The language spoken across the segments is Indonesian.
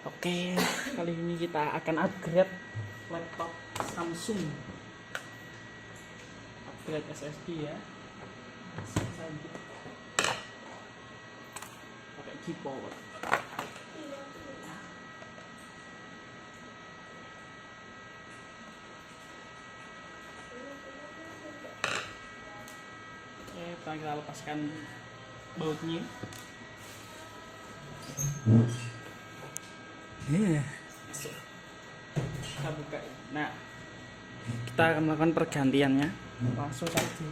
Oke, kali ini kita akan upgrade laptop Samsung. Upgrade SSD ya. Langsung saja. Pakai keyboard. Oke, kita lepaskan bautnya. Kita buka. Nah, kita akan melakukan pergantiannya. Langsung saja.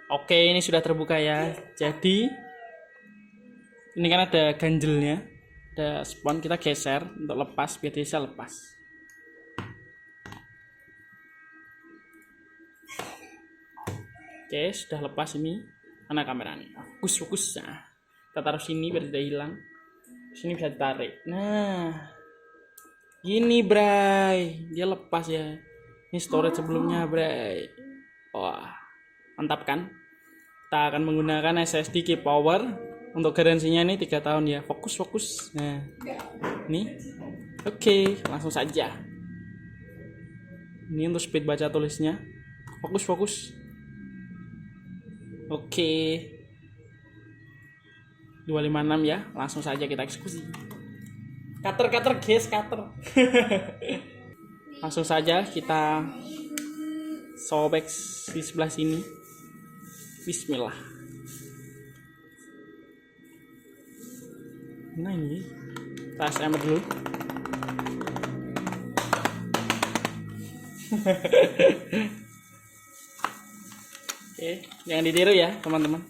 Oke, ini sudah terbuka ya. Jadi ini kan ada ganjelnya, ada spons, kita geser untuk lepas biar bisa lepas. Oke, sudah lepas ini. Mana kameranya? Fokus. Nah, kita taruh sini biar tidak hilang. Sini bisa ditarik. Nah, gini bray, dia lepas ya. Ini storage sebelumnya bray. Wah, mantap kan? Kita akan menggunakan SSD Key Power. Untuk garansinya ini 3 tahun ya. Fokus. Nah, ini. Oke, langsung saja. Ini untuk speed baca tulisnya. Fokus. Oke. 256 ya. Langsung saja kita eksekusi. Cutter guys, cutter. Langsung saja kita sobek di sebelah sini. Bismillah. Nah ini kita ASMR dulu. Oke, jangan ditiru ya teman-teman.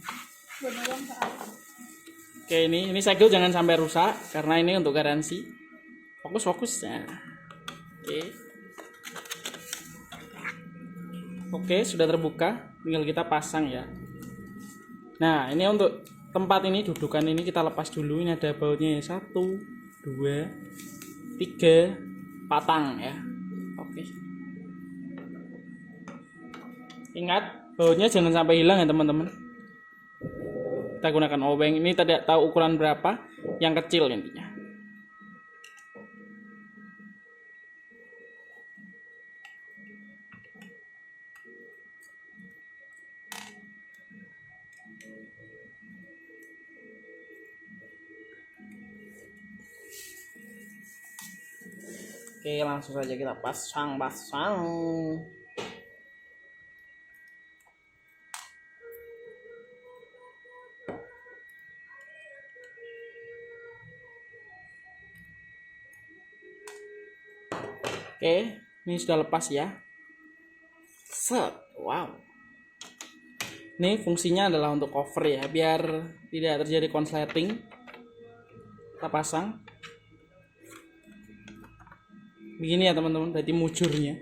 Oke, ini segel jangan sampai rusak karena ini untuk garansi. Fokus ya. Oke, sudah terbuka, tinggal kita pasang ya. Nah, ini untuk tempat ini, dudukan ini kita lepas dulu. Ini ada bautnya ya, 1, 2, 3 patang ya. Oke. Ingat, bautnya jangan sampai hilang ya teman-teman. Kita gunakan obeng. Ini tidak tahu ukuran berapa, yang kecil intinya. Oke, langsung saja kita pasang. Oke, ini sudah lepas ya. Set, wow. Ini fungsinya adalah untuk cover ya, biar tidak terjadi konsleting. Kita pasang. Begini ya teman-teman, berarti mujurnya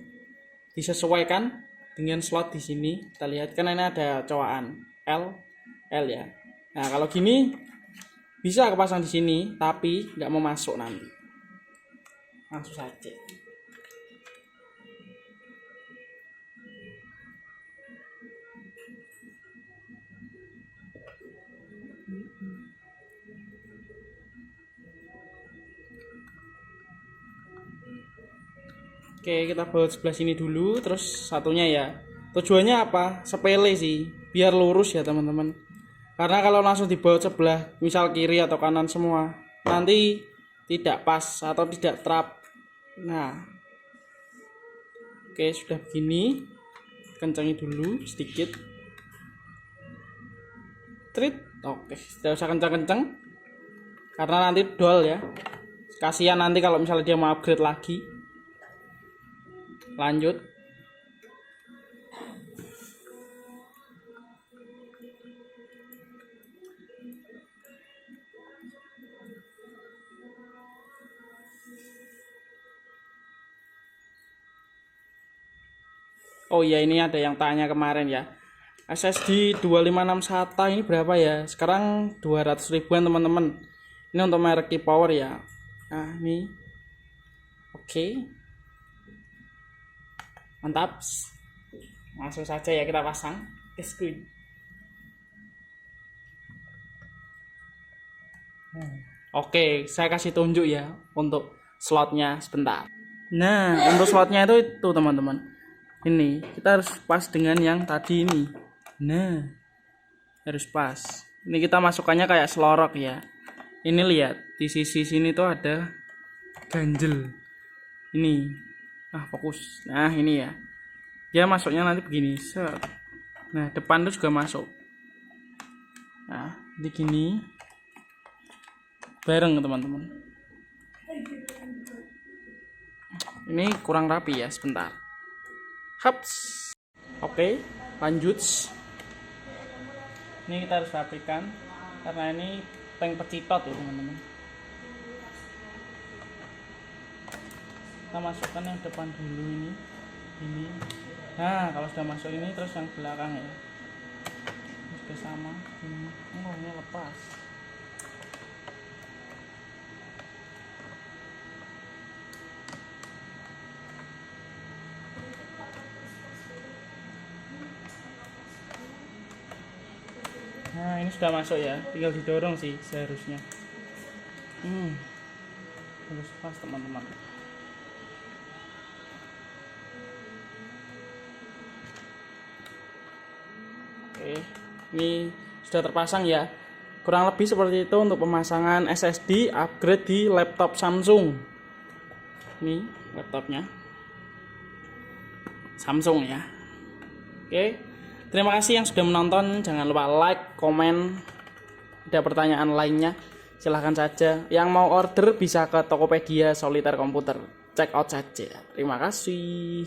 disesuaikan dengan slot di sini. Kita lihat kan ini ada cowaan L ya. Nah kalau gini bisa kepasang di sini, tapi nggak mau masuk nanti. Langsung saja. Oke, kita baut sebelah sini dulu, terus satunya ya. Tujuannya apa? Sepele sih, biar lurus ya teman-teman. Karena kalau langsung dibaut sebelah, misal kiri atau kanan semua, nanti tidak pas atau tidak trap. Nah, oke sudah begini, kencangi dulu sedikit. Trit, oke, tidak usah kencang-kencang, karena nanti dol ya. Kasihan nanti kalau misalnya dia mau upgrade lagi. Lanjut. Oh iya, ini ada yang tanya kemarin ya. SSD 256 SATA ini berapa ya? Sekarang 200 ribuan teman-teman. Ini untuk merek Keypower ya. Nah ini oke. Mantap. Langsung saja ya kita pasang ke screen. Oke, saya kasih tunjuk ya untuk slotnya sebentar. Nah, untuk slotnya itu teman-teman. Ini kita harus pas dengan yang tadi ini. Nah, harus pas. Ini kita masukkannya kayak selorok ya. Ini lihat di sisi sini tuh ada ganjel. Ini, fokus. Nah ini ya. Dia masuknya nanti begini. Set. Nah depan tuh juga masuk. Nah di gini. Bareng teman-teman. Ini kurang rapi ya, sebentar. Haps. Oke, lanjut. Ini kita harus rapikan karena ini tank pecitot ya teman-teman. Kita masukkan yang depan dulu ini. Nah kalau sudah masuk ini terus yang belakang ya. Ini sudah sama. Ini lepas. Nah ini sudah masuk ya, tinggal didorong sih seharusnya. Harus pas teman-teman. Oke, ini sudah terpasang ya. Kurang lebih seperti itu untuk pemasangan SSD upgrade di laptop Samsung. Ini laptopnya Samsung ya. Oke. Terima kasih yang sudah menonton. Jangan lupa like, komen. Ada pertanyaan lainnya silahkan saja. Yang mau order bisa ke Tokopedia Soliter Komputer. Check out saja. Terima kasih.